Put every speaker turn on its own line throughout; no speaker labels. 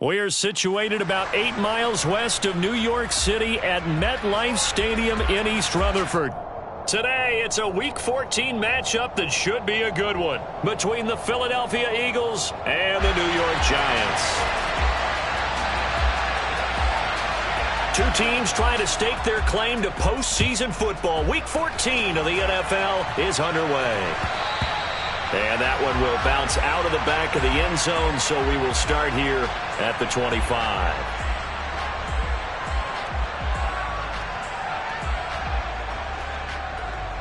We're situated about 8 miles west of New York City at MetLife Stadium in East Rutherford. Today, it's a Week 14 matchup that should be a good one between the Philadelphia Eagles and the New York Giants. Two teams trying to stake their claim to postseason football. Week 14 of the NFL is underway. And that one will bounce out of the back of the end zone, so we will start here at the 25.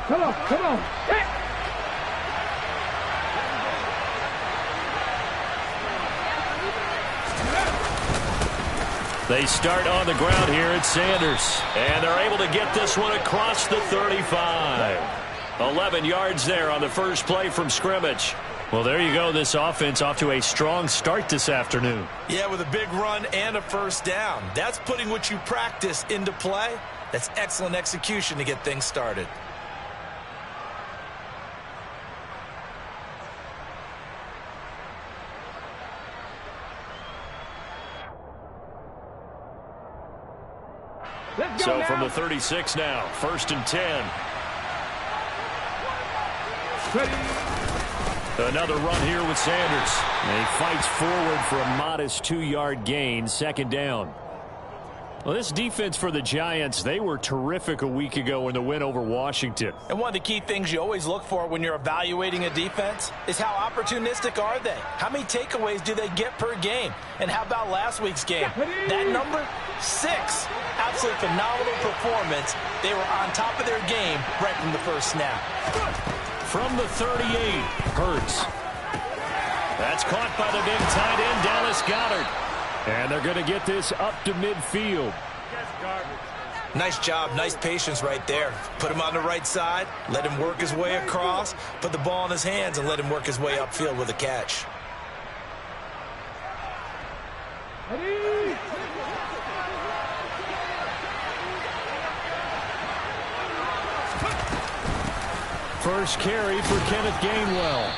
Come on, come on. Hey.
They start on the ground here at Sanders. And they're able to get this one across the 35. 11 yards there on the first play from scrimmage. Well, there you go. This offense off to a strong start this afternoon.
Yeah, with a big run and a first down. That's putting what you practice into play. That's excellent execution to get things started.
So from the 36 now, 1st and 10. Another run here with Sanders. And he fights forward for a modest 2-yard gain, 2nd down. Well, this defense for the Giants, they were terrific a week ago in the win over Washington.
And one of the key things you always look for when you're evaluating a defense is how opportunistic are they? How many takeaways do they get per game? And how about last week's game? That number 6. Absolutely phenomenal performance. They were on top of their game right from the first snap.
From the 38, Hurts. That's caught by the big tight end, Dallas Goedert. And they're going to get this up to midfield.
Nice job, nice patience right there. Put him on the right side, let him work his way across, put the ball in his hands, and let him work his way upfield with a catch.
First carry for Kenneth Gainwell.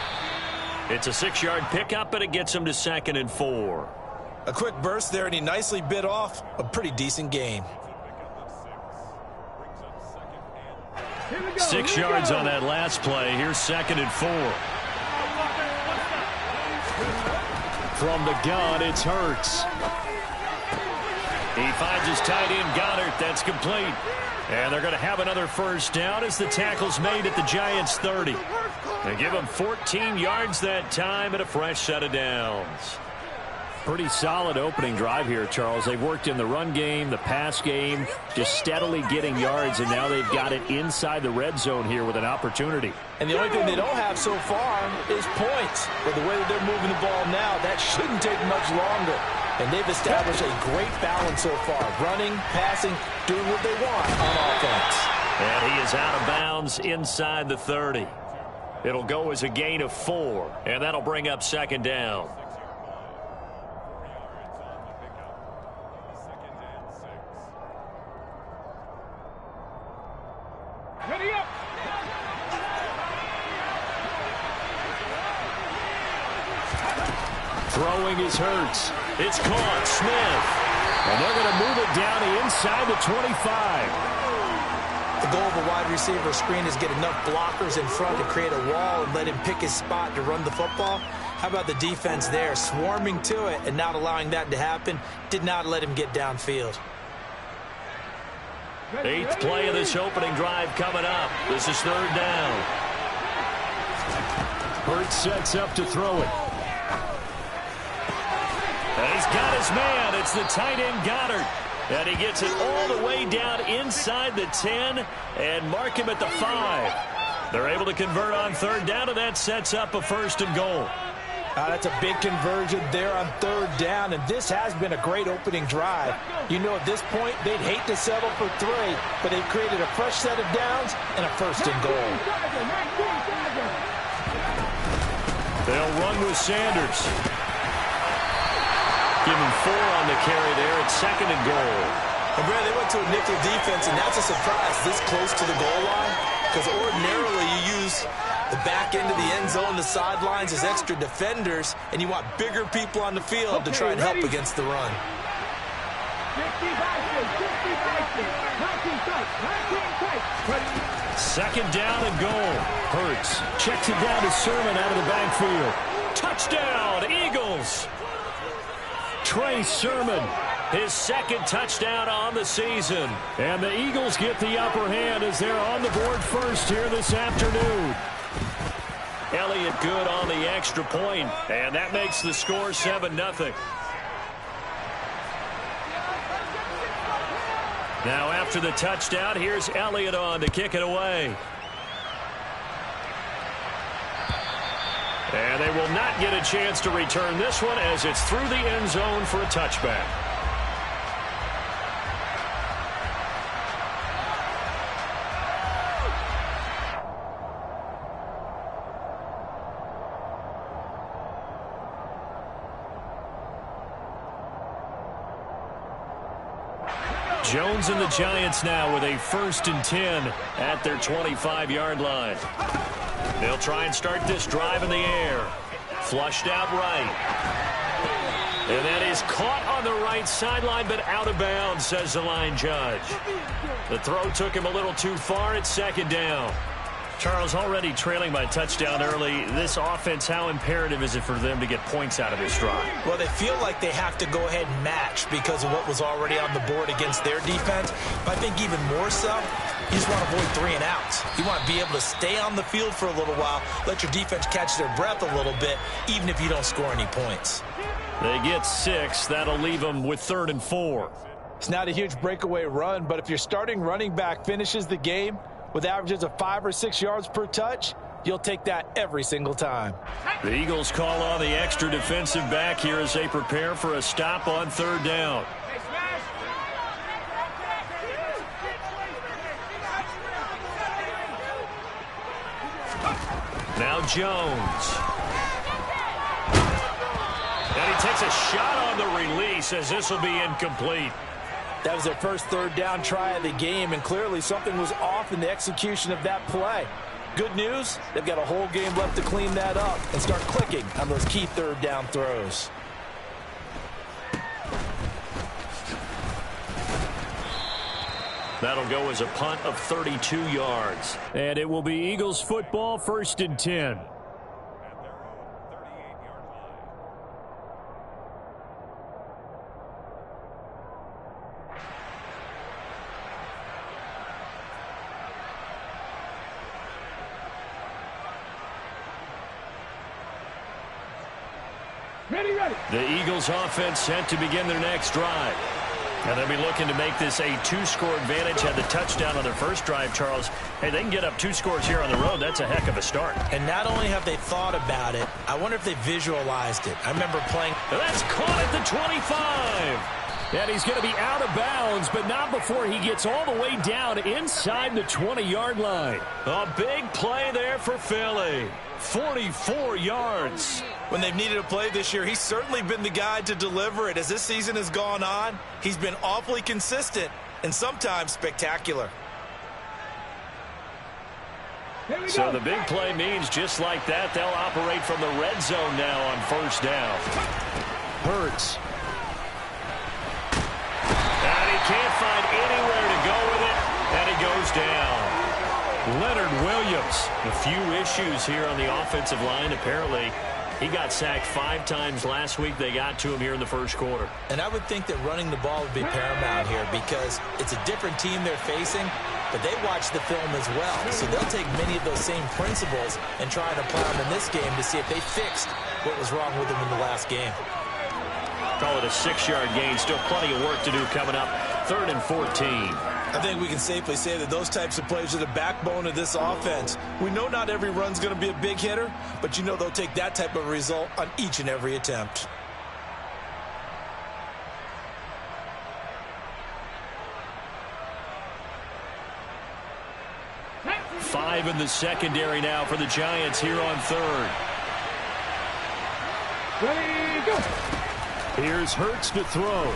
It's a 6-yard pickup, but it gets him to 2nd and 4.
A quick burst there, and he nicely bit off a pretty decent gain.
6 yards on that last play. Here's 2nd and 4. From the gun, it's Hurts. He finds his tight end, Goedert. That's complete. And they're going to have another first down as the tackle's made at the Giants' 30. They give them 14 yards that time and a fresh set of downs. Pretty solid opening drive here, Charles. They've worked in the run game, the pass game, just steadily getting yards, and now they've got it inside the red zone here with an opportunity.
And the only thing they don't have so far is points. But the way that they're moving the ball now, that shouldn't take much longer. And they've established a great balance so far. Running, passing, doing what they want on offense.
And he is out of bounds inside the 30. It'll go as a gain of 4, and that'll bring up 2nd down. Throwing his Hurts. It's caught. Smith. And they're going to move it down inside the 25.
The goal of a wide receiver screen is get enough blockers in front to create a wall and let him pick his spot to run the football. How about the defense there, swarming to it and not allowing that to happen? Did not let him get downfield.
8th play of this opening drive coming up. This is 3rd down. Hurts sets up to throw it. And he's got his man. It's the tight end, Goedert. And he gets it all the way down inside the 10 and mark him at the 5. They're able to convert on 3rd down, and that sets up a 1st and goal.
That's a big conversion there on 3rd down, and this has been a great opening drive. You know, at this point, they'd hate to settle for 3, but they've created a fresh set of downs and a 1st and goal.
They'll run with Sanders. Give him 4 on the carry there at 2nd and goal.
And Brad, they went to a nickel defense, and that's a surprise this close to the goal line, because ordinarily you use The back end of the end zone, the sidelines is extra defenders, and you want bigger people on the field to try and help against the run.
2nd down and goal. Hurts checks it down to Sermon out of the backfield. Touchdown, Eagles. Trey Sermon, his 2nd touchdown on the season. And the Eagles get the upper hand as they're on the board first here this afternoon. Elliott good on the extra point, and that makes the score 7-0. Now after the touchdown, here's Elliott on to kick it away. And they will not get a chance to return this one as it's through the end zone for a touchback. Jones and the Giants now with a 1st and 10 at their 25-yard line. They'll try and start this drive in the air. Flushed out right. And that is caught on the right sideline, but out of bounds, says the line judge. The throw took him a little too far. It's 2nd down. Charles, already trailing by touchdown early. This offense, how imperative is it for them to get points out of this drive?
Well, they feel like they have to go ahead and match because of what was already on the board against their defense. But I think even more so, you just want to avoid 3 and outs. You want to be able to stay on the field for a little while, let your defense catch their breath a little bit, even if you don't score any points.
They get 6. That'll leave them with 3rd and 4.
It's not a huge breakaway run, but if your starting running back finishes the game with averages of 5 or 6 yards per touch, you'll take that every single time.
The Eagles call on the extra defensive back here as they prepare for a stop on 3rd down. Now Jones. And he takes a shot on the release as this will be incomplete.
That was their first 3rd down try of the game, and clearly something was off in the execution of that play. Good news, they've got a whole game left to clean that up and start clicking on those key 3rd down throws.
That'll go as a punt of 32 yards. And it will be Eagles football, 1st and 10.
Ready, ready.
The Eagles offense set to begin their next drive. And they'll be looking to make this a 2-score advantage. Had the touchdown on their first drive, Charles. Hey, they can get up 2 scores here on the road. That's a heck of a start.
And not only have they thought about it, I wonder if they visualized it. I remember playing.
That's caught at the 25. And he's going to be out of bounds, but not before he gets all the way down inside the 20-yard line. A big play there for Philly. 44 yards.
When they've needed a play this year, he's certainly been the guy to deliver it. As this season has gone on, he's been awfully consistent and sometimes spectacular.
So the big play means just like that, they'll operate from the red zone now on 1st down. Hurts. And he can't find anywhere to go with it, and he goes down. Leonard Williams. A few issues here on the offensive line, apparently. He got sacked 5 times last week. They got to him here in the first quarter.
And I would think that running the ball would be paramount here because it's a different team they're facing, but they watch the film as well. So they'll take many of those same principles and try and apply them in this game to see if they fixed what was wrong with them in the last game.
Call it a 6-yard gain. Still plenty of work to do coming up. 3rd and 14.
I think we can safely say that those types of plays are the backbone of this offense. We know not every run's going to be a big hitter, but you know they'll take that type of result on each and every attempt.
Five in the secondary now for the Giants here on 3rd.
Ready, go.
Here's Hurts to throw.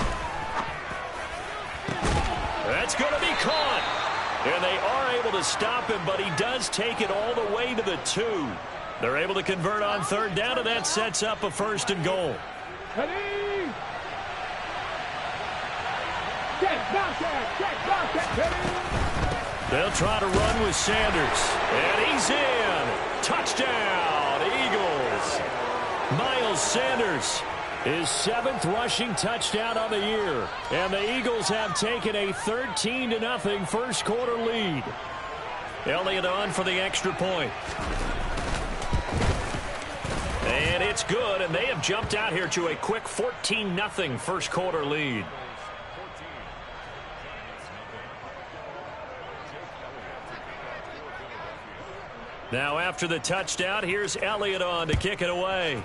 That's going to be caught. And they are able to stop him, but he does take it all the way to the 2. They're able to convert on third down, and that sets up a 1st and goal. They'll try to run with Sanders. And he's in. Touchdown, Eagles. Miles Sanders, his 7th rushing touchdown on the year. And the Eagles have taken a 13-0 first quarter lead. Elliott on for the extra point. And it's good, and they have jumped out here to a quick 14-0 first quarter lead. Now after the touchdown, here's Elliott on to kick it away.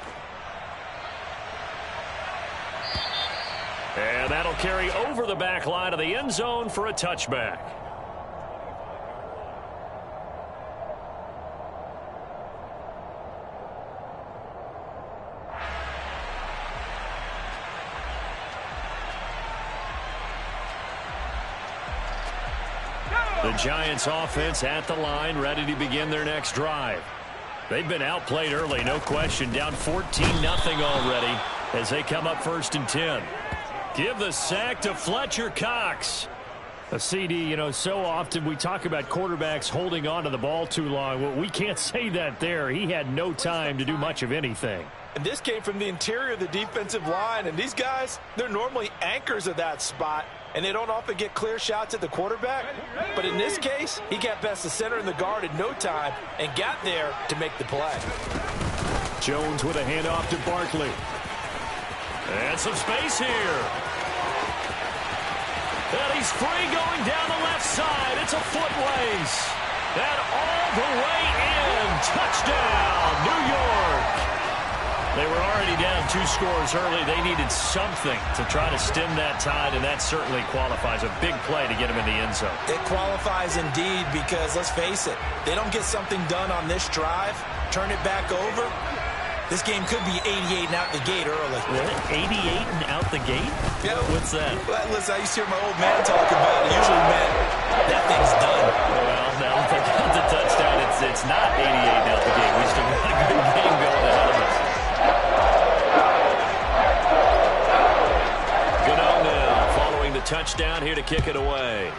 And that'll carry over the back line of the end zone for a touchback. The Giants offense at the line, ready to begin their next drive. They've been outplayed early, no question. Down 14-0 already as they come up 1st and 10. Give the sack to Fletcher Cox. A CD, you know, so often we talk about quarterbacks holding on to the ball too long. Well, we can't say that there. He had no time to do much of anything.
And this came from the interior of the defensive line. And these guys, they're normally anchors of that spot. And they don't often get clear shots at the quarterback. But in this case, he got past the center and the guard in no time and got there to make the play.
Jones with a handoff to Barkley. And some space here. And he's free going down the left side. It's a foot race. And all the way in. Touchdown, New York. They were already down 2 scores early. They needed something to try to stem that tide, and that certainly qualifies. A big play to get him in the end zone.
It qualifies indeed because, let's face it, they don't get something done on this drive, turn it back over. This game could be 88 and out the gate early.
What? 88 and out the gate?
Yeah.
What's that?
Well, listen, I used to hear my old man talk about it. Usually meant that thing's done.
Well, now if they got the touchdown, it's not 88 and out the gate. We still got a good game going ahead of us. The touchdown here to kick it away.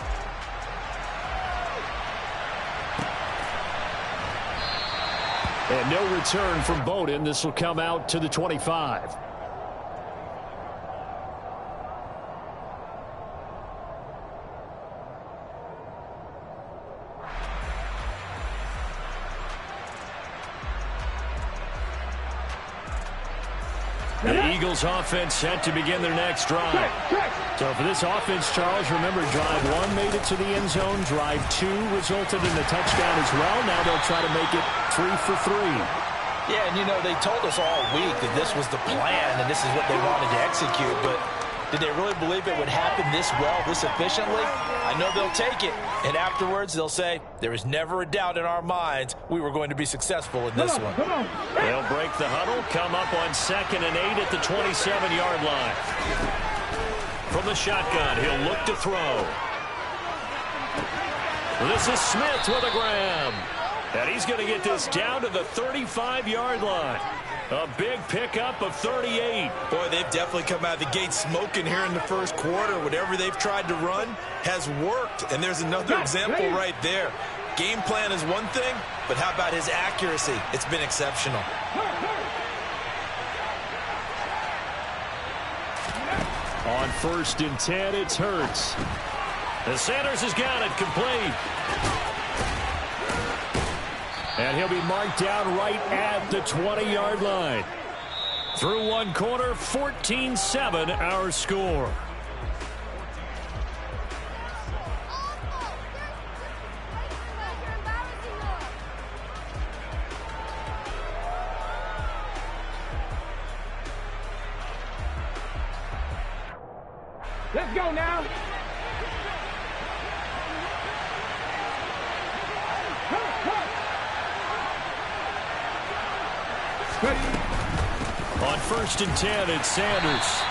And no return from Bowden. This will come out to the 25. The Eagles offense set to begin their next drive. So for this offense, Charles, remember drive 1 made it to the end zone. Drive 2 resulted in a touchdown as well. Now they'll try to make it 3 for 3.
Yeah, and you know, they told us all week that this was the plan and this is what they wanted to execute. But did they really believe it would happen this well, this efficiently? I know they'll take it. And afterwards, they'll say, there was never a doubt in our minds we were going to be successful in this one.
They'll break the huddle, come up on 2nd and 8 at the 27-yard line. From the shotgun, he'll look to throw. This is Smith with a grab. And he's going to get this down to the 35-yard line. A big pickup of 38.
Boy, they've definitely come out of the gate smoking here in the first quarter. Whatever they've tried to run has worked. And there's another example right there. Game plan is one thing, but how about his accuracy? It's been exceptional.
On 1st and 10, it's Hurts. And Sanders has got it complete. And he'll be marked down right at the 20-yard line. Through one quarter, 14-7 our score.
Let's go now.
On 1st and 10, it's Sanders.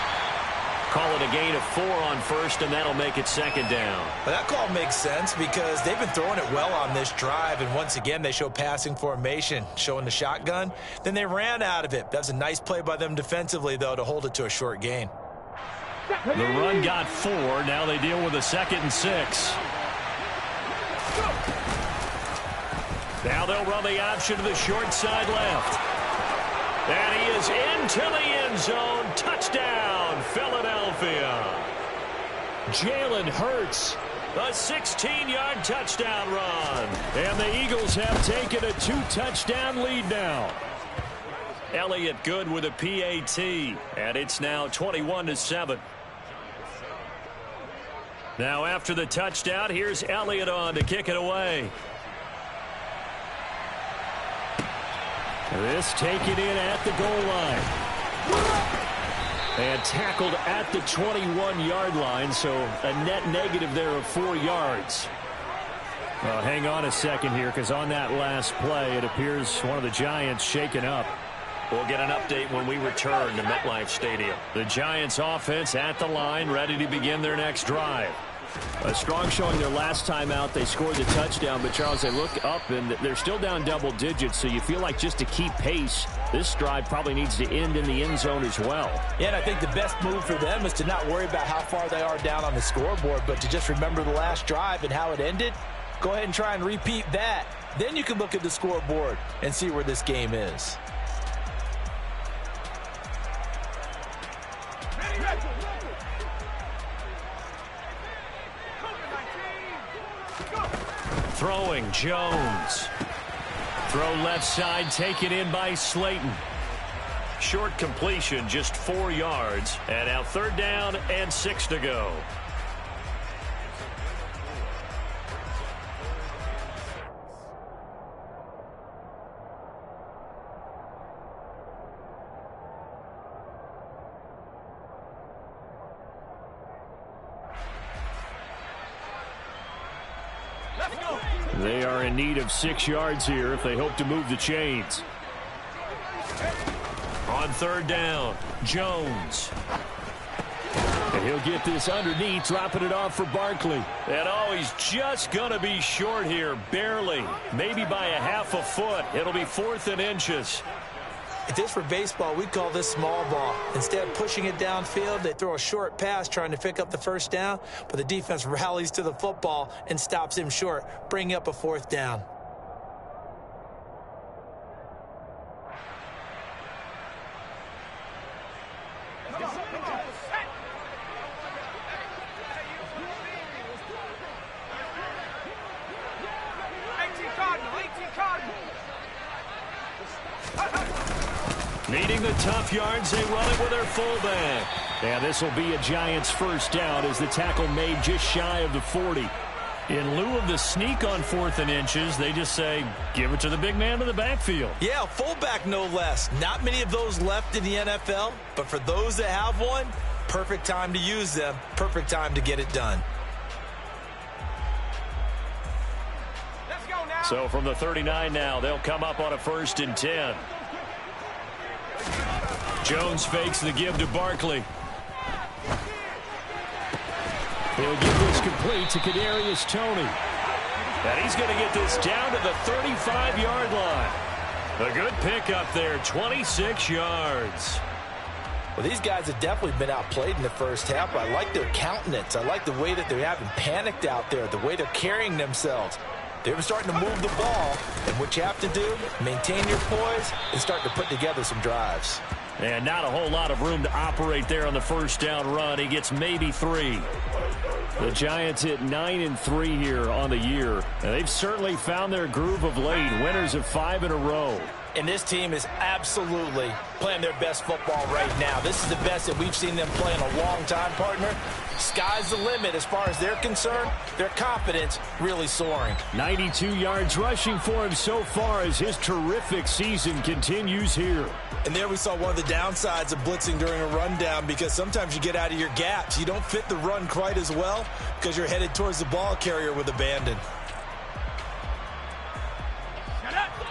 Call it a gain of 4 on first, and that'll make it second down.
Well, that call makes sense because they've been throwing it well on this drive, and once again, they show passing formation, showing the shotgun. Then they ran out of it. That's a nice play by them defensively, though, to hold it to a short gain.
The run got 4. Now they deal with a 2nd and 6. Now they'll run the option to the short side left. And he is into the end zone. Touchdown, Philadelphia. Jalen Hurts, a 16-yard touchdown run. And the Eagles have taken a 2-touchdown lead now. Elliott good with a PAT. And it's now 21-7. Now after the touchdown, here's Elliott on to kick it away. This taken in at the goal line. And tackled at the 21-yard line, so a net negative there of 4 yards. Well, hang on a second here, because on that last play, it appears one of the Giants shaken up. We'll get an update when we return to MetLife Stadium. The Giants offense at the line, ready to begin their next drive. A strong showing their last time out. They scored the touchdown, but Charles, they look up and they're still down double digits, so you feel like just to keep pace, this drive probably needs to end in the end zone as well.
Yeah, and I think the best move for them is to not worry about how far they are down on the scoreboard, but to just remember the last drive and how it ended. Go ahead and try and repeat that. Then you can look at the scoreboard and see where this game is.
Throwing, Jones. Throw left side, taken in by Slayton. Short completion, just 4 yards. And now 3rd down and 6 to go. They are in need of 6 yards here if they hope to move the chains. On 3rd down, Jones. And he'll get this underneath, dropping it off for Barkley. And oh, he's just going to be short here, barely. Maybe by a half a foot. It'll be 4th and inches.
If this were baseball, we'd call this small ball. Instead of pushing it downfield, they throw a short pass trying to pick up the 1st down, but the defense rallies to the football and stops him short, bringing up a 4th down.
Needing the tough yards, they run it with their fullback. And this will be a Giants 1st down as the tackle made just shy of the 40. In lieu of the sneak on 4th and inches, they just say, give it to the big man in the backfield.
Yeah, fullback no less. Not many of those left in the NFL, but for those that have one, perfect time to use them, perfect time to get it done.
Let's go now.
So from the 39 now, they'll come up on a 1st and 10. Jones fakes the give to Barkley. He'll get this complete to Kadarius Toney. And he's going to get this down to the 35-yard line. A good pickup there, 26 yards.
Well, these guys have definitely been outplayed in the 1st half. I like their countenance. I like the way that they haven't panicked out there, the way they're carrying themselves. They're starting to move the ball, and what you have to do, maintain your poise and start to put together some drives.
And not a whole lot of room to operate there on the 1st down run. He gets maybe 3. The Giants hit 9-3 here on the year. And they've certainly found their groove of late. Winners of 5 in a row.
And this team is absolutely playing their best football right now. This is the best that we've seen them play in a long time, partner. Sky's the limit as far as they're concerned. Their confidence really soaring.
92 yards rushing for him so far as his terrific season continues here.
And there we saw one of the downsides of blitzing during a rundown, because sometimes you get out of your gaps. You don't fit the run quite as well because you're headed towards the ball carrier with abandon.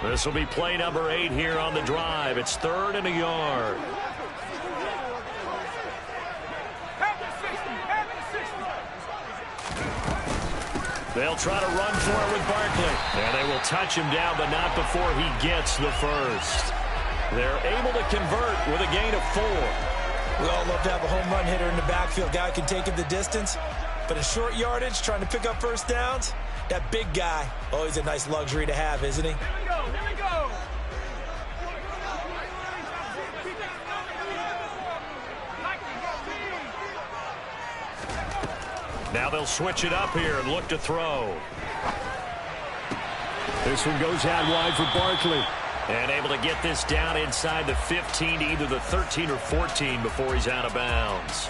This will be play number 8 here on the drive. It's 3rd and a yard. They'll try to run for it with Barkley. And they will touch him down, but not before he gets the first. They're able to convert with a gain of 4.
We all love to have a home run hitter in the backfield. Guy can take it the distance. But in short yardage, trying to pick up first downs, that big guy, always a nice luxury to have, isn't he?
Here we go. Here we go.
Now they'll switch it up here and look to throw. This one goes out wide for Barkley. And able to get this down inside the 15 to either the 13 or 14 before he's out of bounds.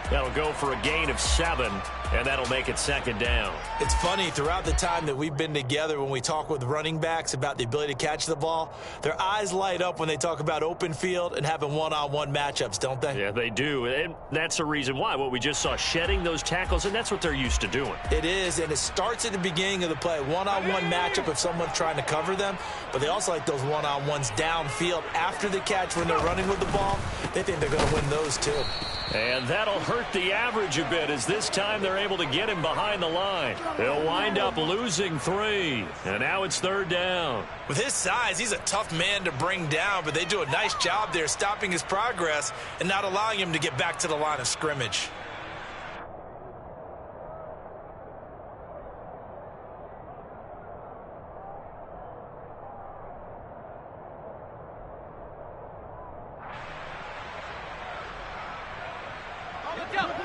That'll go for a gain of 7, and that'll make it second down.
It's funny, throughout the time that we've been together, when we talk with running backs about the ability to catch the ball, their eyes light up when they talk about open field and having one-on-one matchups, don't they?
Yeah, they do, and that's the reason why. What we just saw, shedding those tackles, and that's what they're used to doing.
It is, and it starts at the beginning of the play. One-on-one matchup if someone's trying to cover them, but they also like those one-on-ones downfield after the catch when they're running with the ball. They think they're going to win those too.
And that'll hurt the average a bit as this time they're able to get him behind the line. They'll wind up losing 3, and now it's third down.
With his size, he's a tough man to bring down, but they do a nice job there stopping his progress and not allowing him to get back to the line of scrimmage.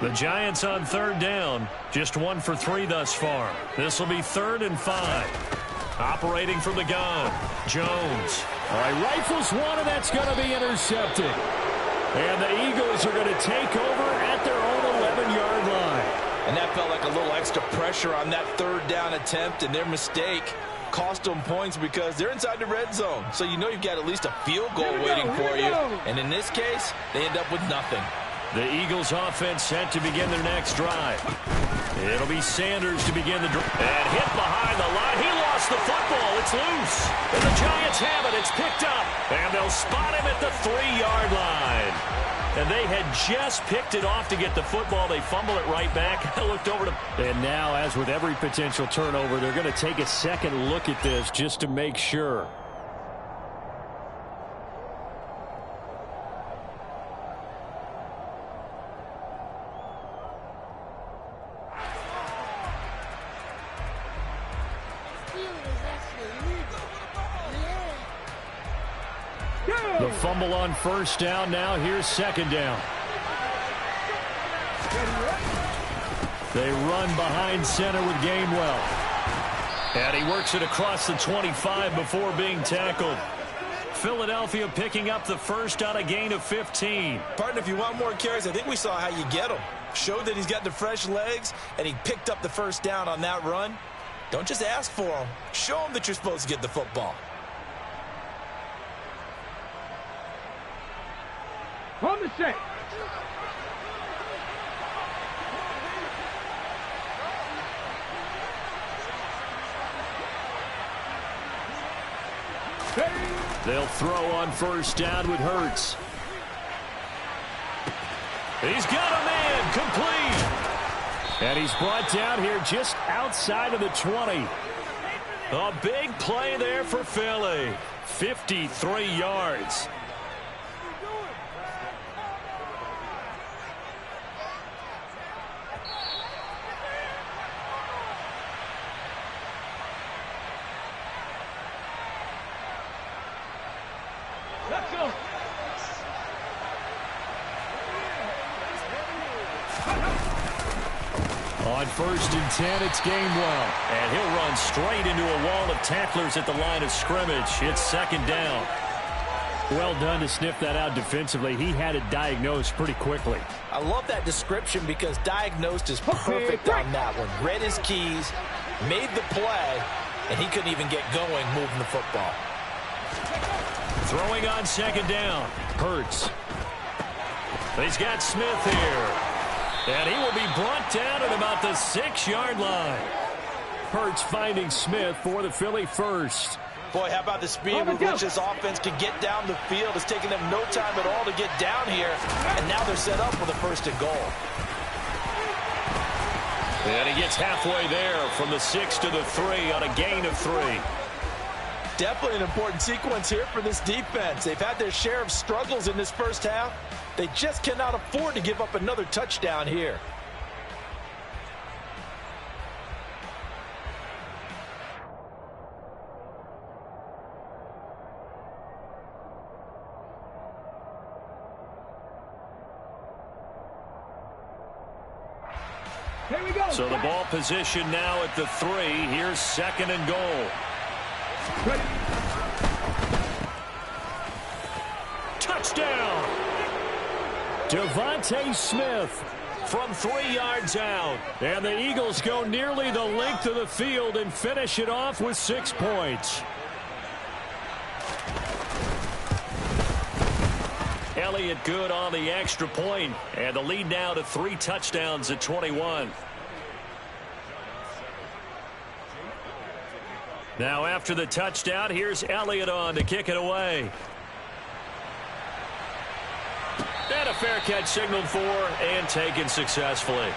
The Giants on third down, just 1 for 3 thus far. This will be 3rd and 5. Operating from the gun, Jones. All right, rifles one, and that's going to be intercepted. And the Eagles are going to take over at their own 11-yard line.
And that felt like a little extra pressure on that third down attempt, and their mistake cost them points because they're inside the red zone. So you know you've got at least a field goal waiting for you. And in this case, they end up with nothing.
The Eagles offense set to begin their next drive. It'll be Sanders to begin the drive. And hit behind the line. He lost the football. It's loose. And the Giants have it. It's picked up. And they'll spot him at the 3-yard line. And they had just picked it off to get the football. They fumble it right back. I looked over to... And now, as with every potential turnover, they're going to take a second look at this just to make sure. The fumble on first down. Now here's second down. They run behind center with Gainwell. And he works it across the 25 before being tackled. Philadelphia picking up the first on a gain of 15.
Partner, if you want more carries, I think we saw how you get him. Showed that he's got the fresh legs, and he picked up the first down on that run. Don't just ask for him. Show him that you're supposed to get the football.
On the set.
They'll throw on first down with Hurts. He's got a man complete. And he's brought down here just outside of the 20. A big play there for Philly. 53 yards.
Let's go.
On first and 10, it's Gainwell. And he'll run straight into a wall of tacklers at the line of scrimmage. It's second down. Well done to sniff that out defensively. He had it diagnosed pretty quickly.
I love that description because diagnosed is perfect on that one. Read his keys, made the play, and he couldn't even get going moving the football.
Throwing on second down. Hurts. He's got Smith here. And he will be brought down at about the 6-yard line. Hurts finding Smith for the Philly first.
Boy, how about the speed with which this offense can get down the field. It's taken them no time at all to get down here. And now they're set up with a first and goal.
And he gets halfway there from the 6 to the 3 on a gain of 3.
Definitely an important sequence here for this defense. They've had their share of struggles in this first half. They just cannot afford to give up another touchdown here.
Here we go.
So the ball position now at the 3. Here's 2nd and goal.
Ready.
Touchdown! Devontae Smith from 3 yards out. And the Eagles go nearly the length of the field and finish it off with 6 points. Elliott good on the extra point, and the lead now to 3 touchdowns at 21. Now after the touchdown, here's Elliott on to kick it away. And a fair catch signaled for and taken successfully.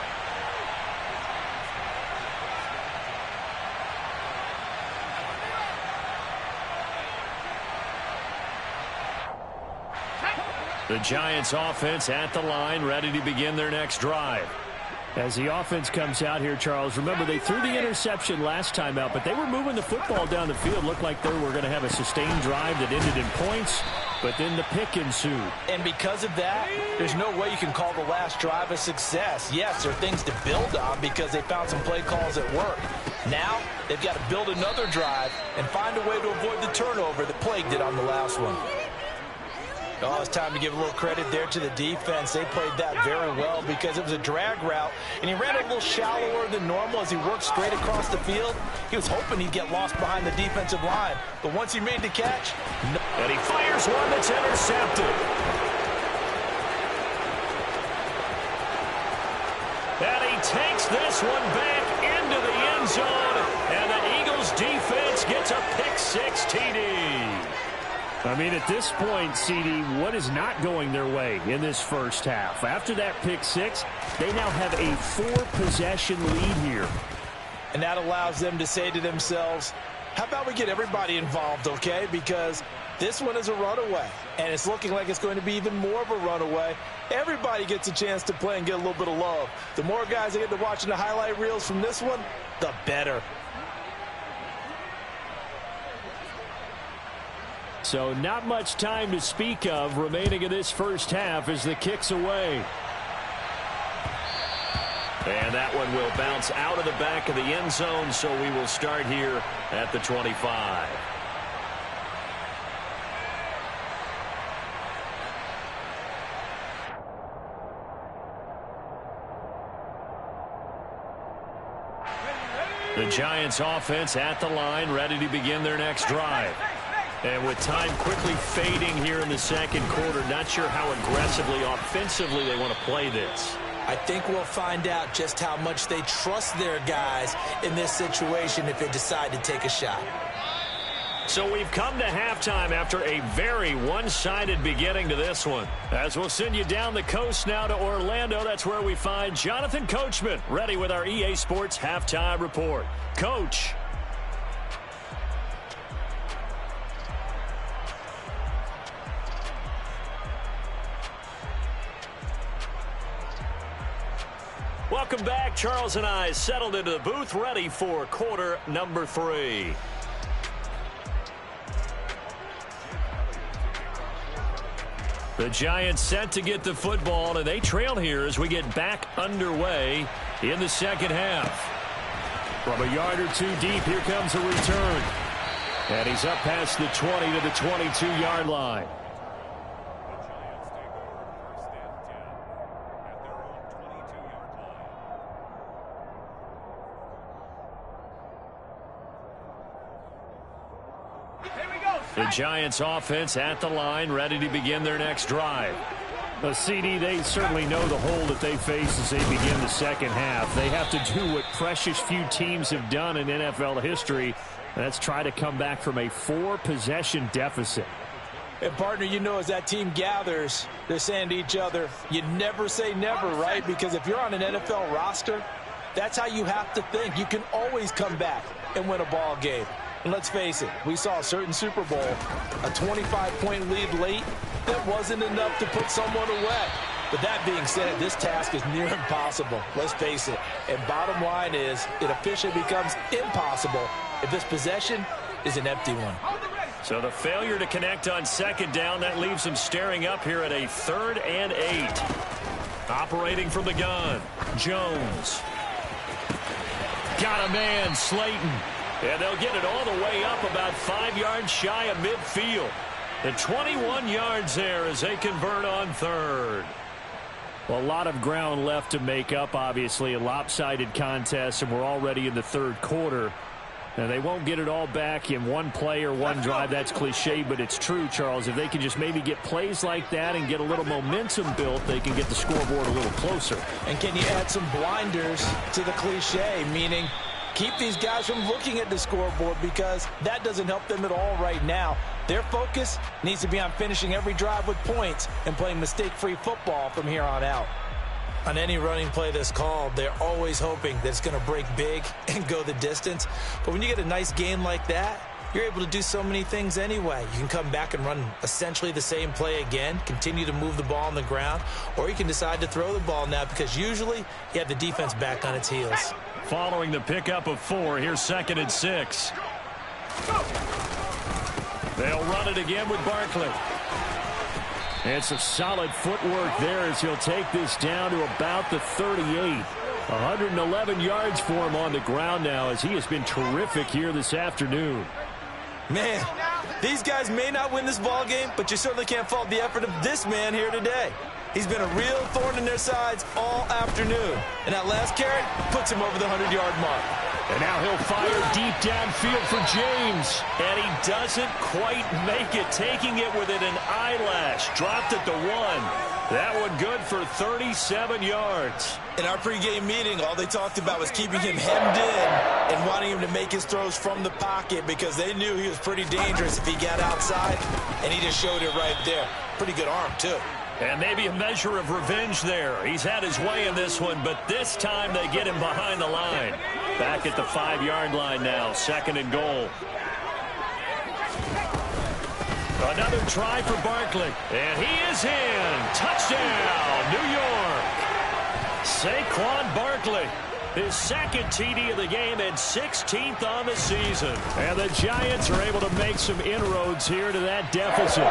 The Giants offense at the line, ready to begin their next drive.
As the offense comes out here, Charles, remember they threw the interception last time out, but they were moving the football down the field. Looked like they were going to have a sustained drive that ended in points, but then the pick ensued.
And because of that, there's no way you can call the last drive a success. Yes, there are things to build on because they found some play calls that work. Now, they've got to build another drive and find a way to avoid the turnover that plagued it on the last one. Oh, it's time to give a little credit there to the defense. They played that very well because it was a drag route, and he ran a little shallower than normal as he worked straight across the field. He was hoping he'd get lost behind the defensive line, but once he made the catch, no.
And he fires one that's intercepted. And he takes this one back into the end zone, and the Eagles defense gets a pick-6 TD.
I mean, at this point, CD, what is not going their way in this first half? After that pick-6, they now have a 4-possession lead here.
And that allows them to say to themselves, how about we get everybody involved, okay? Because this one is a runaway, and it's looking like it's going to be even more of a runaway. Everybody gets a chance to play and get a little bit of love. The more guys that get to watching the highlight reels from this one, the better.
So not much time to speak of remaining in this first half as the kick's away.
And that one will bounce out of the back of the end zone, so we will start here at the 25. The Giants offense at the line, ready to begin their next drive. And with time quickly fading here in the second quarter, not sure how aggressively, offensively they want to play this.
I think we'll find out just how much they trust their guys in this situation if they decide to take a shot.
So we've come to halftime after a very one-sided beginning to this one. As we'll send you down the coast now to Orlando, that's where we find Jonathan Coachman, ready with our EA Sports Halftime Report. Coach. Welcome back. Charles and I settled into the booth, ready for quarter number 3. The Giants set to get the football, and they trail here as we get back underway in the second half. From a yard or two deep, here comes a return. And he's up past the 20 to the 22-yard line. The Giants offense at the line, ready to begin their next drive.
CD, they certainly know the hole that they face as they begin the second half. They have to do what precious few teams have done in NFL history, and that's try to come back from a 4-possession deficit.
And, partner, you know, as that team gathers, they're saying to each other, you never say never, right? Because if you're on an NFL roster, That's how you have to think. You can always come back and win a ball game. And let's face it, we saw a certain Super Bowl, a 25-point lead late, that wasn't enough to put someone away. But that being said, this task is near impossible. Let's face it. And bottom line is, it officially becomes impossible if this possession is an empty one.
So the failure to connect on second down, that leaves them staring up here at a 3rd and 8. Operating from the gun, Jones. Got a man, Slayton. And they'll get it all the way up about 5 yards shy of midfield. The 21 yards there as they convert on 3rd.
Well, a lot of ground left to make up, obviously. A lopsided contest, and we're already in the 3rd quarter. And they won't get it all back in one play or one drive. That's cliche, but it's true, Charles. If they can just maybe get plays like that and get a little momentum built, they can get the scoreboard a little closer.
And can you add some blinders to the cliche, meaning keep these guys from looking at the scoreboard, because that doesn't help them at all right now. Their focus needs to be on finishing every drive with points and playing mistake-free football from here on out. On any running play that's called, they're always hoping that it's going to break big and go the distance. But when you get a nice gain like that, you're able to do so many things anyway. You can come back and run essentially the same play again, continue to move the ball on the ground, or you can decide to throw the ball now, because usually you have the defense back on its heels.
Following the pickup of 4, here's 2nd and 6. They'll run it again with Barkley. It's a solid footwork there as he'll take this down to about the 38. 111 yards for him on the ground now, as he has been terrific here this afternoon.
Man, these guys may not win this ball game, but you certainly can't fault the effort of this man here today. He's been a real thorn in their sides all afternoon. And that last carry puts him over the 100-yard mark.
And now he'll fire deep downfield for James. And he doesn't quite make it, taking it within an eyelash. Dropped at the 1. That one good for 37 yards.
In our pregame meeting, all they talked about was keeping him hemmed in and wanting him to make his throws from the pocket, because they knew he was pretty dangerous if he got outside, and he just showed it right there. Pretty good arm, too.
And maybe a measure of revenge there. He's had his way in this one, but this time they get him behind the line. Back at the 5-yard line now, 2nd and goal. Another try for Barkley. And he is in. Touchdown, New York. Saquon Barkley, his 2nd TD of the game and 16th on the season.
And the Giants are able to make some inroads here to that deficit.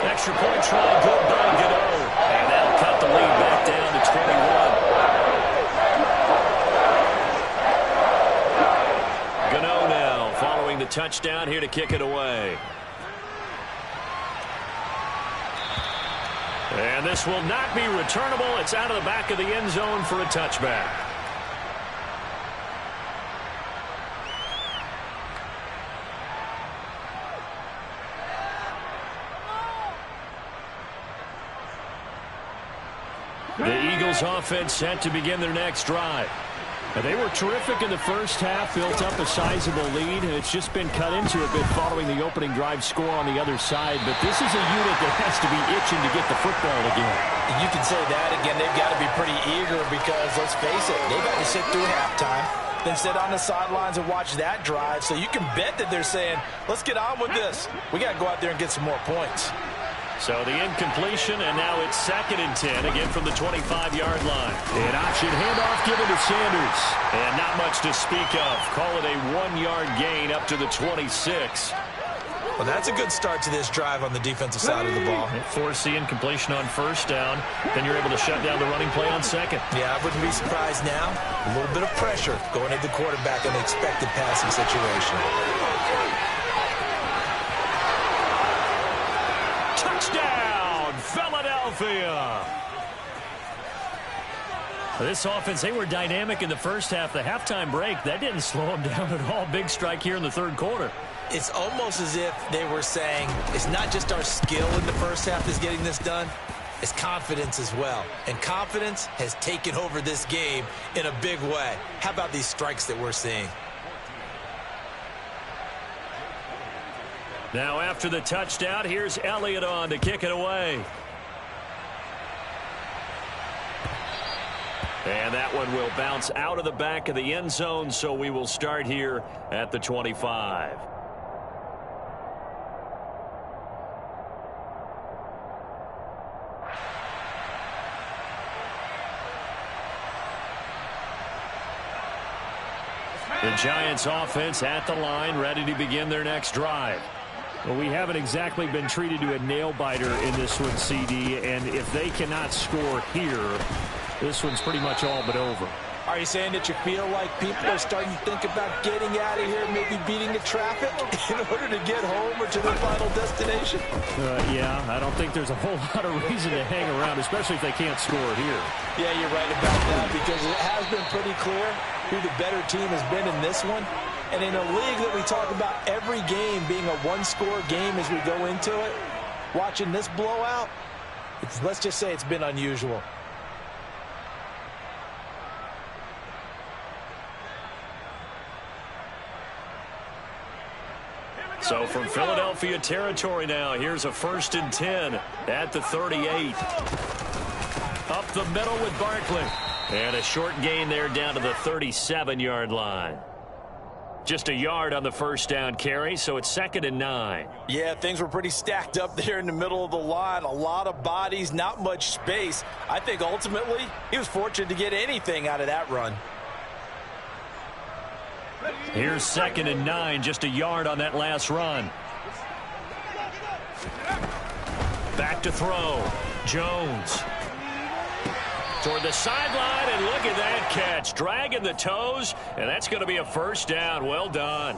Extra point try, good by Gno. And that'll cut the lead back down to 21. Gno now following the touchdown here to kick it away. And this will not be returnable. It's out of the back of the end zone for a touchback. The Eagles offense set to begin their next drive.
They were terrific in the first half, built up a sizable lead. It's just been cut into a bit following the opening drive score on the other side. But this is a unit that has to be itching to get the football again.
You can say that again. They've got to be pretty eager, because, let's face it, they've got to sit through halftime, then sit on the sidelines and watch that drive. So you can bet that they're saying, let's get on with this. We got to go out there and get some more points.
So the incompletion, and now it's 2nd and 10, again from the 25-yard line.
An option handoff given to Sanders.
And not much to speak of. Call it a 1-yard gain up to the 26.
Well, that's a good start to this drive on the defensive side of the ball.
Force the incompletion on 1st down. Then you're able to shut down the running play on 2nd.
Yeah, I wouldn't be surprised now. A little bit of pressure going at the quarterback in the expected passing situation.
Touchdown, Philadelphia. This offense, they were dynamic in the first half. The halftime break, that didn't slow them down at all. Big strike here in the 3rd quarter.
It's almost as if they were saying, it's not just our skill in the first half that's getting this done, it's confidence as well. And confidence has taken over this game in a big way. How about these strikes that we're seeing?
Now after the touchdown, here's Elliott on to kick it away. And that one will bounce out of the back of the end zone, so we will start here at the 25. The Giants offense at the line, ready to begin their next drive.
Well, we haven't exactly been treated to a nail-biter in this one, CD, and if they cannot score here, this one's pretty much all but over.
Are you saying that you feel like people are starting to think about getting out of here, maybe beating the traffic in order to get home or to their final destination?
Yeah, I don't think there's a whole lot of reason to hang around, especially if they can't score here.
Yeah, you're right about that, because it has been pretty clear who the better team has been in this one. And in a league that we talk about every game being a one-score game as we go into it, watching this blowout, let's just say it's been unusual.
So from Philadelphia territory now, here's a 1st and 10 at the 38. Up the middle with Barkley. And a short gain there down to the 37-yard line. Just a yard on the first down carry, so it's 2nd and 9.
Yeah, things were pretty stacked up there in the middle of the line. A lot of bodies, not much space. I think ultimately he was fortunate to get anything out of that run.
Here's 2nd and 9, just a yard on that last run. Back to throw. Jones. Toward the sideline, and look at that catch. Dragging the toes, and that's going to be a first down. Well done.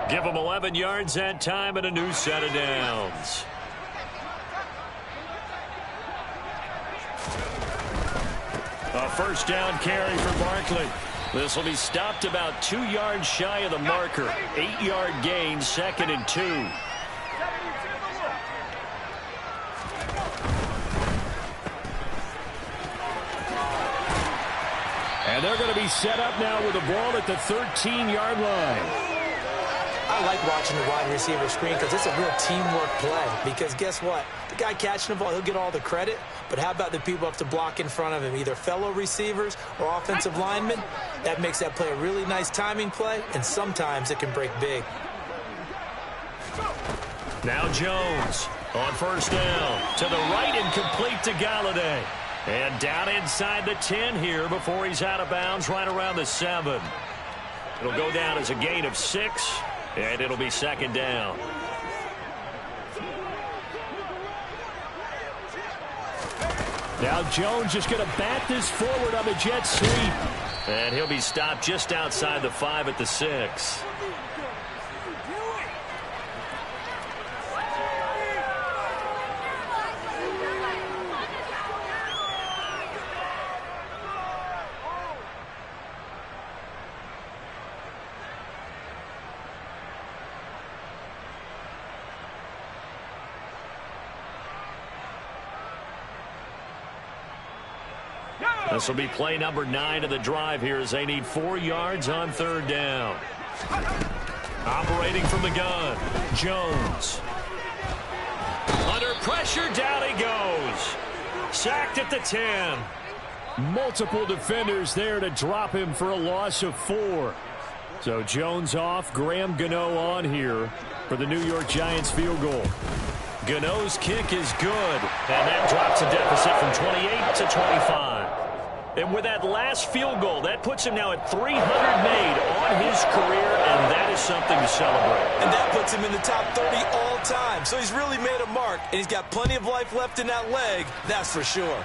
Give them 11 yards that time and a new set of downs. A first down carry for Barkley. This will be stopped about 2 yards shy of the marker. 8-yard gain, 2nd and 2.
And they're going to be set up now with the ball at the 13-yard line.
I like watching the wide receiver screen because it's a real teamwork play. Because guess what? The guy catching the ball, he'll get all the credit. But how about the people up to block in front of him, either fellow receivers or offensive linemen? That makes that play a really nice timing play, and sometimes it can break big.
Now Jones on first down. To the right and complete to Galladay. And down inside the 10 here before he's out of bounds right around the 7. It'll go down as a gain of 6, and it'll be 2nd down.
Now Jones just going to bat this forward on the jet sweep.
And he'll be stopped just outside the 5 at the 6. This will be play number 9 of the drive here as they need 4 yards on 3rd down. Operating from the gun, Jones. Under pressure, down he goes. Sacked at the 10.
Multiple defenders there to drop him for a loss of 4. So Jones off, Graham Gano on here for the New York Giants field goal.
Gano's kick is good, and that drops a deficit from 28 to 25. And with that last field goal, that puts him now at 300 made on his career, and that is something to celebrate.
And that puts him in the top 30 all time. So he's really made a mark, and he's got plenty of life left in that leg, that's for sure.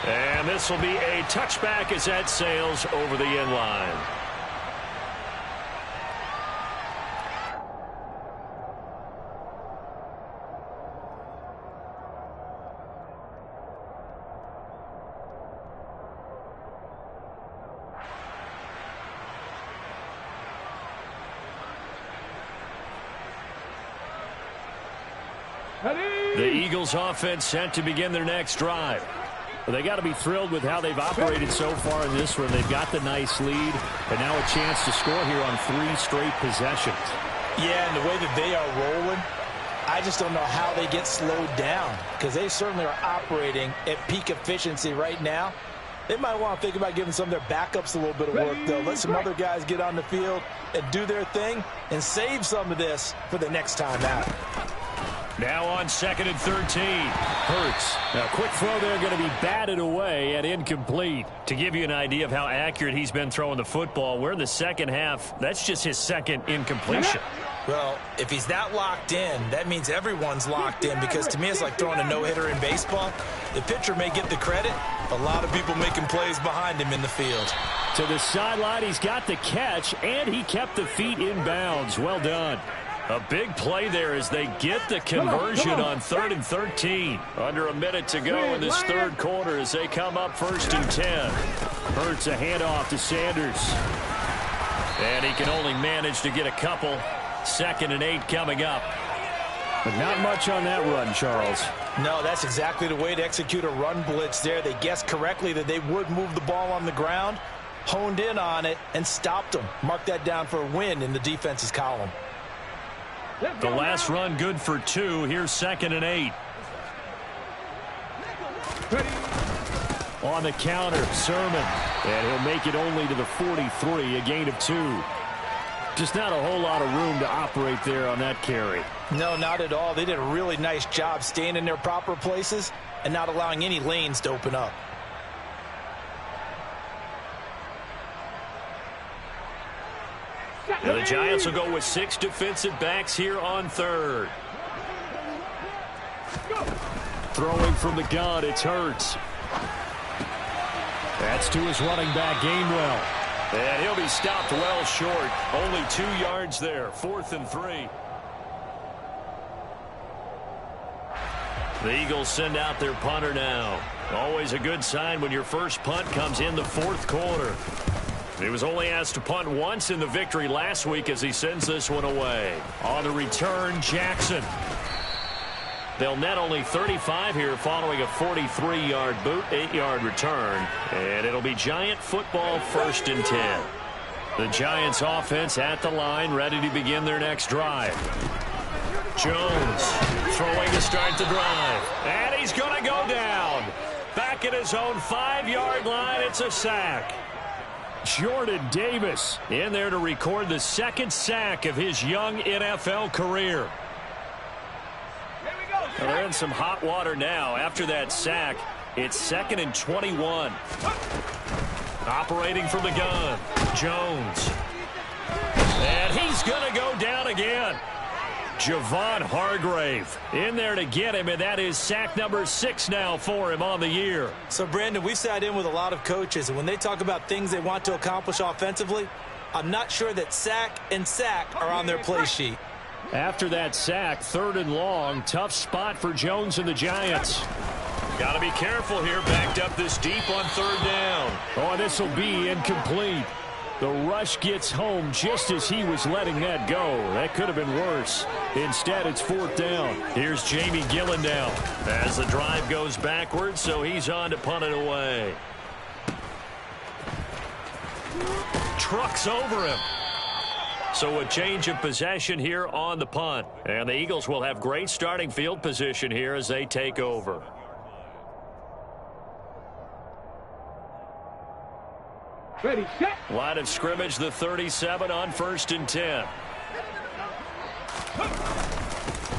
And this will be a touchback as that sails over the end line. The Eagles offense set to begin their next drive.
Well, they got to be thrilled with how they've operated so far in this one. They've got the nice lead, and now a chance to score here on 3 straight possessions.
Yeah, and the way that they are rolling, I just don't know how they get slowed down, because they certainly are operating at peak efficiency right now. They might want to think about giving some of their backups a little bit of work, though. Let some other guys get on the field and do their thing and save some of this for the next time out.
Now on 2nd and 13. Hurts.
Now, quick throw there going to be batted away and incomplete.
To give you an idea of how accurate he's been throwing the football, we're in the second half. That's just his second incompletion.
Well, if he's that locked in, that means everyone's locked in, because to me it's like throwing a no-hitter in baseball. The pitcher may get the credit. A lot of people making plays behind him in the field.
To the sideline, he's got the catch, and he kept the feet in bounds. Well done.
A big play there as they get the conversion on 3rd and 13. Under a minute to go in this third quarter as they come up 1st and 10.
Hurts a handoff to Sanders.
And he can only manage to get a couple. 2nd and 8 coming up.
But not much on that run, Charles.
No, that's exactly the way to execute a run blitz there. They guessed correctly that they would move the ball on the ground, honed in on it, and stopped them. Mark that down for a win in the defense's column.
The last run good for 2. Here's 2nd and 8.
On the counter, Sermon. And he'll make it only to the 43, a gain of 2. Just not a whole lot of room to operate there on that carry.
No, not at all. They did a really nice job staying in their proper places and not allowing any lanes to open up.
Now the Giants will go with 6 defensive backs here on 3rd.
Throwing from the gun, it's Hurts. That's to his running back, Gainwell.
And he'll be stopped well short. Only 2 yards there. 4th and 3. The Eagles send out their punter now. Always a good sign when your first punt comes in the 4th quarter. He was only asked to punt once in the victory last week as he sends this one away. On the return, Jackson. They'll net only 35 here following a 43-yard boot, 8-yard return. And it'll be Giant football 1st and 10. The Giants offense at the line, ready to begin their next drive. Jones throwing to start the drive. And he's going to go down. Back at his own 5-yard line, it's a sack.
Jordan Davis
in there to record the 2nd sack of his young NFL career. Well, they're in some hot water now. After that sack, it's 2nd and 21. Operating from the gun, Jones. And he's going to go down again. Javon Hargrave in there to get him, and that is sack number 6 now for him on the year.
So, Brandon, we sat in with a lot of coaches, and when they talk about things they want to accomplish offensively, I'm not sure that sack and sack are on their play sheet.
After that sack, 3rd and long, tough spot for Jones and the Giants.
Got to be careful here, backed up this deep on 3rd down.
Oh, this will be incomplete. The rush gets home just as he was letting that go. That could have been worse. Instead, it's 4th down.
Here's Jamie Gillen now as the drive goes backwards, so he's on to punt it away. Trucks over him. So a change of possession here on the punt. And the Eagles will have great starting field position here as they take over.
Ready, set.
Line of scrimmage, the 37 on 1st and 10.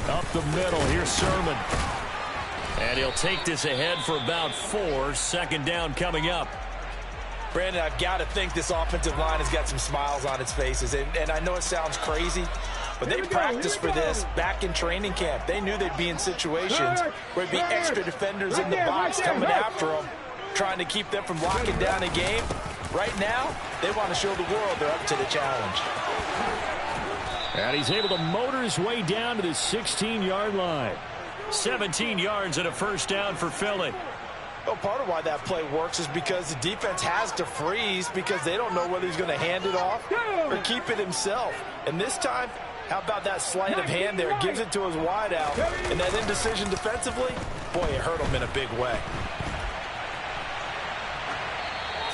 Up the middle, here's Sermon.
And he'll take this ahead for about 4. 2nd down coming up.
Brandon, I've got to think this offensive line has got some smiles on its faces. And I know it sounds crazy, but they practiced for this back in training camp. They knew they'd be in situations where there'd be extra defenders in the box coming after them, trying to keep them from locking down a game. Right now, they want to show the world they're up to the challenge.
And he's able to motor his way down to the 16-yard line.
17 yards and a 1st down for Philly.
Well, part of why that play works is because the defense has to freeze because they don't know whether he's going to hand it off or keep it himself. And this time, how about that sleight of hand there? Gives it to his wideout. And that indecision defensively, boy, it hurt him in a big way.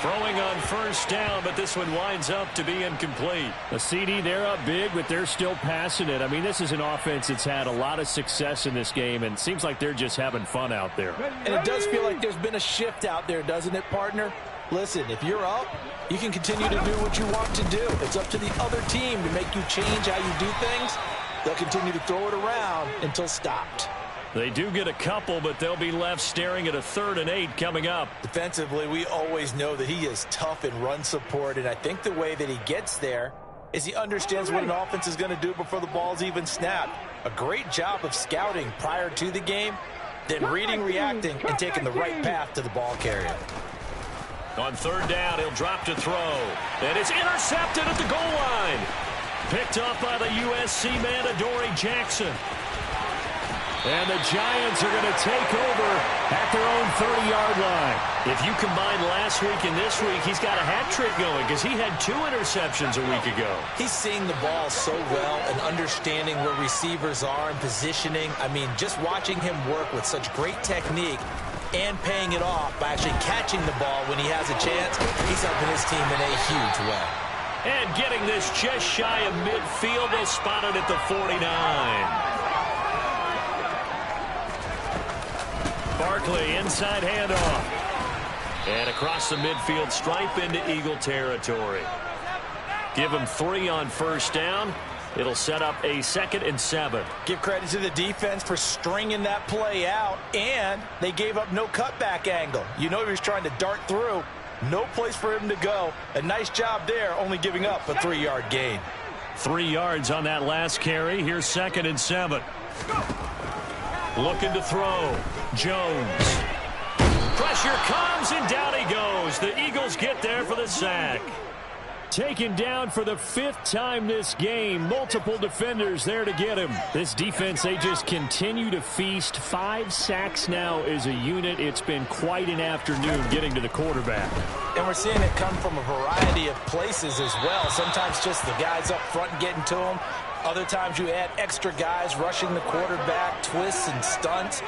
Throwing on first down, but this one winds up to be incomplete.
The CD, they're up big, but they're still passing it. I mean, this is an offense that's had a lot of success in this game, and it seems like they're just having fun out there.
And it does feel like there's been a shift out there, doesn't it, partner? Listen, if you're up, you can continue to do what you want to do. It's up to the other team to make you change how you do things. They'll continue to throw it around until stopped.
They do get a couple, but they'll be left staring at a 3rd and 8 coming up.
Defensively, we always know that he is tough in run support, and I think the way that he gets there is he understands what an offense is going to do before the ball's even snapped. A great job of scouting prior to the game, then reading, reacting, and taking the right path to the ball carrier.
On 3rd down, he'll drop to throw. And it's intercepted at the goal line. Picked up by the USC man, Adoree Jackson. And the Giants are going to take over at their own 30-yard line. If you combine last week and this week, he's got a hat trick going because he had 2 interceptions a week ago.
He's seeing the ball so well and understanding where receivers are and positioning. I mean, just watching him work with such great technique and paying it off by actually catching the ball when he has a chance, he's helping his team in a huge way.
And getting this just shy of midfield, they'll spot it at the 49. Barkley, inside handoff. And across the midfield stripe into Eagle territory. Give him 3 on first down. It'll set up a 2nd and 7.
Give credit to the defense for stringing that play out, and they gave up no cutback angle. You know he was trying to dart through. No place for him to go. A nice job there, only giving up a 3-yard gain.
3 yards on that last carry. Here's 2nd and 7. Looking to throw. Jones. Pressure comes, and down he goes. The Eagles get there for the sack.
Taken down for the 5th time this game. Multiple defenders there to get him. This defense, they just continue to feast. 5 sacks now as a unit. It's been quite an afternoon getting to the quarterback.
And we're seeing it come from a variety of places as well. Sometimes just the guys up front getting to him. Other times you add extra guys rushing the quarterback, twists and stunts.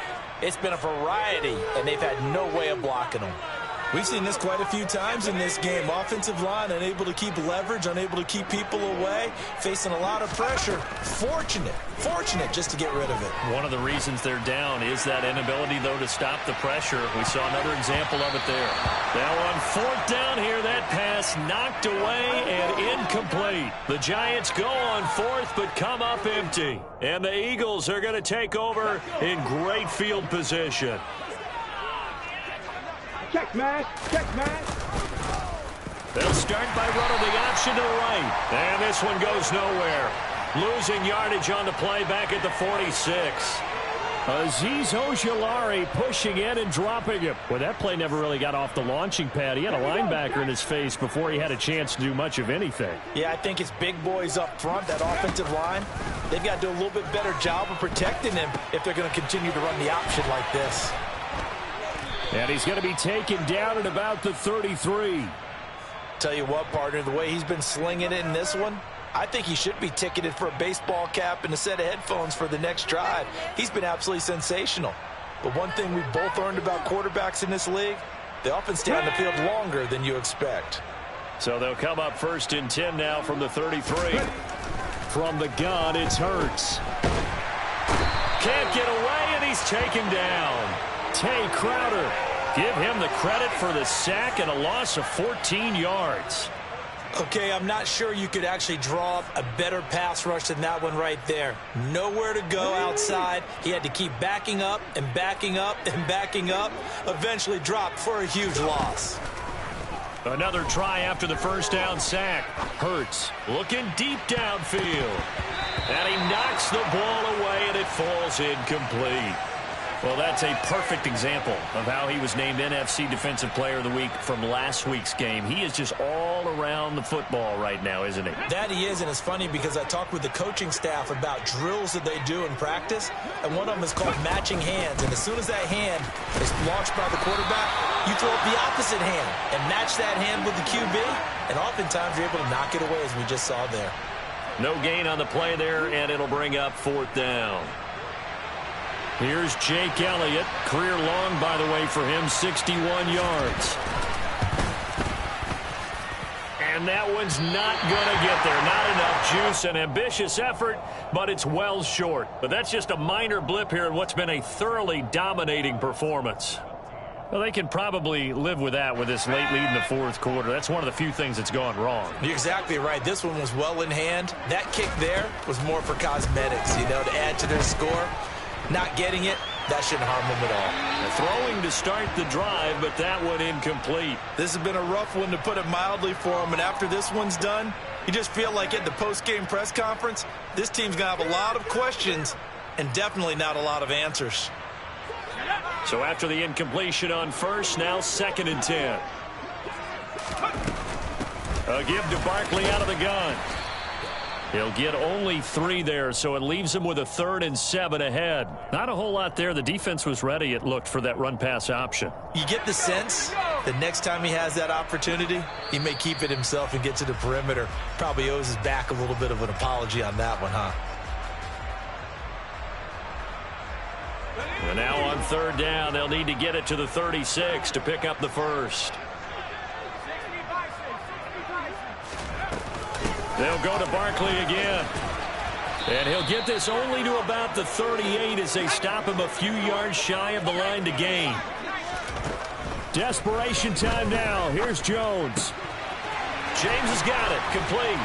It's been a variety, and they've had no way of blocking them. We've seen this quite a few times in this game. Offensive line unable to keep leverage, unable to keep people away, facing a lot of pressure. Fortunate just to get rid of it.
One of the reasons they're down is that inability, though, to stop the pressure. We saw another example of it there. Now on 4th down here, that pass knocked away and incomplete. The Giants go on 4th, but come up empty. And the Eagles are going to take over in great field position.
Check, man.
They'll start by running the option to the right. And this one goes nowhere. Losing yardage on the play back at the 46.
Azeez Ojulari pushing in and dropping him. Well, that play never really got off the launching pad. He had a linebacker in his face before he had a chance to do much of anything.
Yeah, I think it's big boys up front, that offensive line. They've got to do a little bit better job of protecting him if they're going to continue to run the option like this.
And he's going to be taken down at about the 33.
Tell you what, partner, the way he's been slinging it in this one, I think he should be ticketed for a baseball cap and a set of headphones for the next drive. He's been absolutely sensational. But one thing we've both learned about quarterbacks in this league, they often stay on the field longer than you expect.
So they'll come up 1st and 10 now from the 33. From the gun, it's Hurts. Can't get away, and he's taken down.
Tay Crowder.
Give him the credit for the sack and a loss of 14 yards.
Okay, I'm not sure you could actually draw up a better pass rush than that one right there. Nowhere to go outside. He had to keep backing up and backing up and backing up. Eventually dropped for a huge loss.
Another try after the 1st down sack. Hurts looking deep downfield. And he knocks the ball away, and it falls incomplete. Well, that's a perfect example of how he was named NFC Defensive Player of the Week from last week's game. He is just all around the football right now, isn't he?
That he is, and it's funny because I talked with the coaching staff about drills that they do in practice, and one of them is called matching hands. And as soon as that hand is launched by the quarterback, you throw up the opposite hand and match that hand with the QB, and oftentimes you're able to knock it away, as we just saw there.
No gain on the play there, and it'll bring up 4th down. Here's Jake Elliott. Career long, by the way, for him, 61 yards. And that one's not going to get there. Not enough juice. An ambitious effort, but it's well short. But that's just a minor blip here in what's been a thoroughly dominating performance. Well, they can probably live with that with this late lead in the fourth quarter. That's one of the few things that's gone wrong.
You're exactly right. This one was well in hand. That kick there was more for cosmetics, to add to their score. Not getting it, that shouldn't harm them at all.
Throwing to start the drive, but that one incomplete.
This has been a rough one, to put it mildly, for them. And after this one's done, you just feel like at the post-game press conference, this team's going to have a lot of questions and definitely not a lot of answers.
So after the incompletion on first, now 2nd and 10. A give to Barkley out of the gun. He'll get only 3 there, so it leaves him with a 3rd and 7 ahead. Not a whole lot there. The defense was ready, it looked, for that run-pass option.
You get the sense that next time he has that opportunity, he may keep it himself and get to the perimeter. Probably owes his back a little bit of an apology on that one, huh?
And now on 3rd down, they'll need to get it to the 36 to pick up the first. They'll go to Barkley again. And he'll get this only to about the 38 as they stop him a few yards shy of the line to gain. Desperation time now. Here's Jones. James has got it. Complete.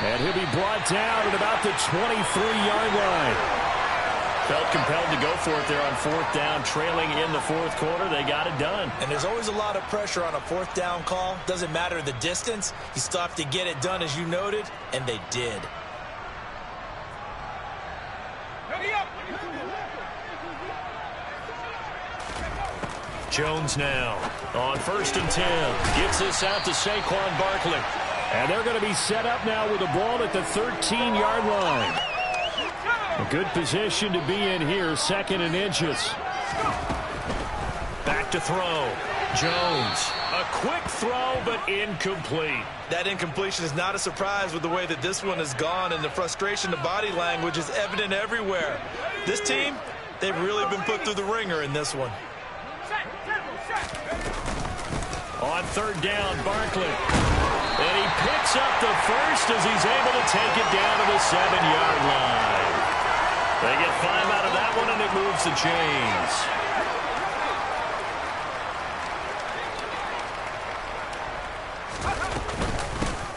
And he'll be brought down at about the 23-yard line. Felt compelled to go for it there on 4th down, trailing in the 4th quarter. They got it done.
And there's always a lot of pressure on a 4th down call. Doesn't matter the distance. You still have to get it done, as you noted, and they did.
Jones now on 1st and 10. Gets this out to Saquon Barkley.
And they're going to be set up now with the ball at the 13-yard line. A good position to be in here, 2nd and inches.
Back to throw. Jones. A quick throw, but incomplete.
That incompletion is not a surprise with the way that this one has gone, and the frustration, the body language is evident everywhere. This team, they've really been put through the ringer in this one.
On 3rd down, Barkley. And he picks up the first as he's able to take it down to the 7-yard line. They get 5 out of that one, and it moves the chains.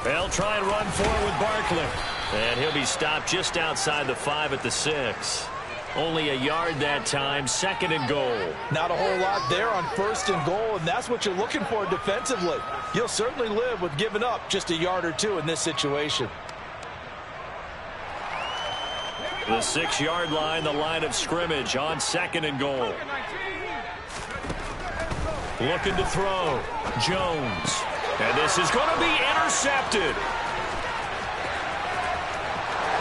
They'll try and run forward with Barkley. And he'll be stopped just outside the 5 at the 6. Only a yard that time, 2nd and goal.
Not a whole lot there on 1st and goal, and that's what you're looking for defensively. You'll certainly live with giving up just a yard or 2 in this situation.
The 6-yard line, the line of scrimmage on 2nd and goal. Looking to throw. Jones. And this is going to be intercepted.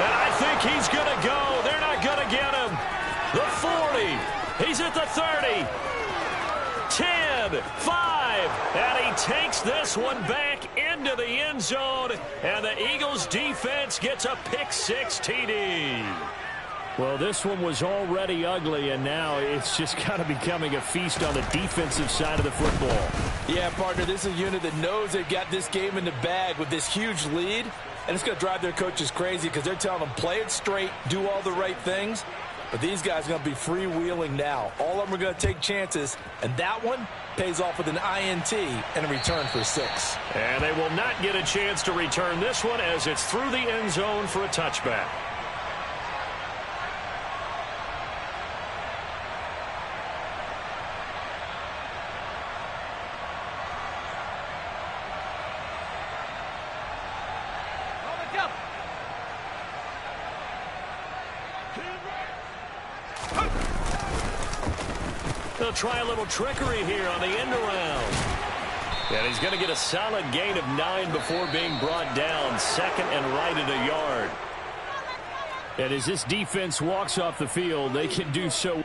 And I think he's going to go. They're not going to get him. The 40. He's at the 30. 10, 5. And he takes this one back into the end zone. And the Eagles defense gets a pick-6 TD.
Well, this one was already ugly, and now it's just kind of becoming a feast on the defensive side of the football.
Yeah, partner, this is a unit that knows they've got this game in the bag with this huge lead. And it's going to drive their coaches crazy because they're telling them, play it straight, do all the right things. But these guys are going to be freewheeling now. All of them are going to take chances, and that one pays off with an INT and a return for 6.
And they will not get a chance to return this one as it's through the end zone for a touchback. They'll try a little trickery here on the end around. And he's going to get a solid gain of 9 before being brought down. 2nd and right at a yard.
And as this defense walks off the field, they can do so.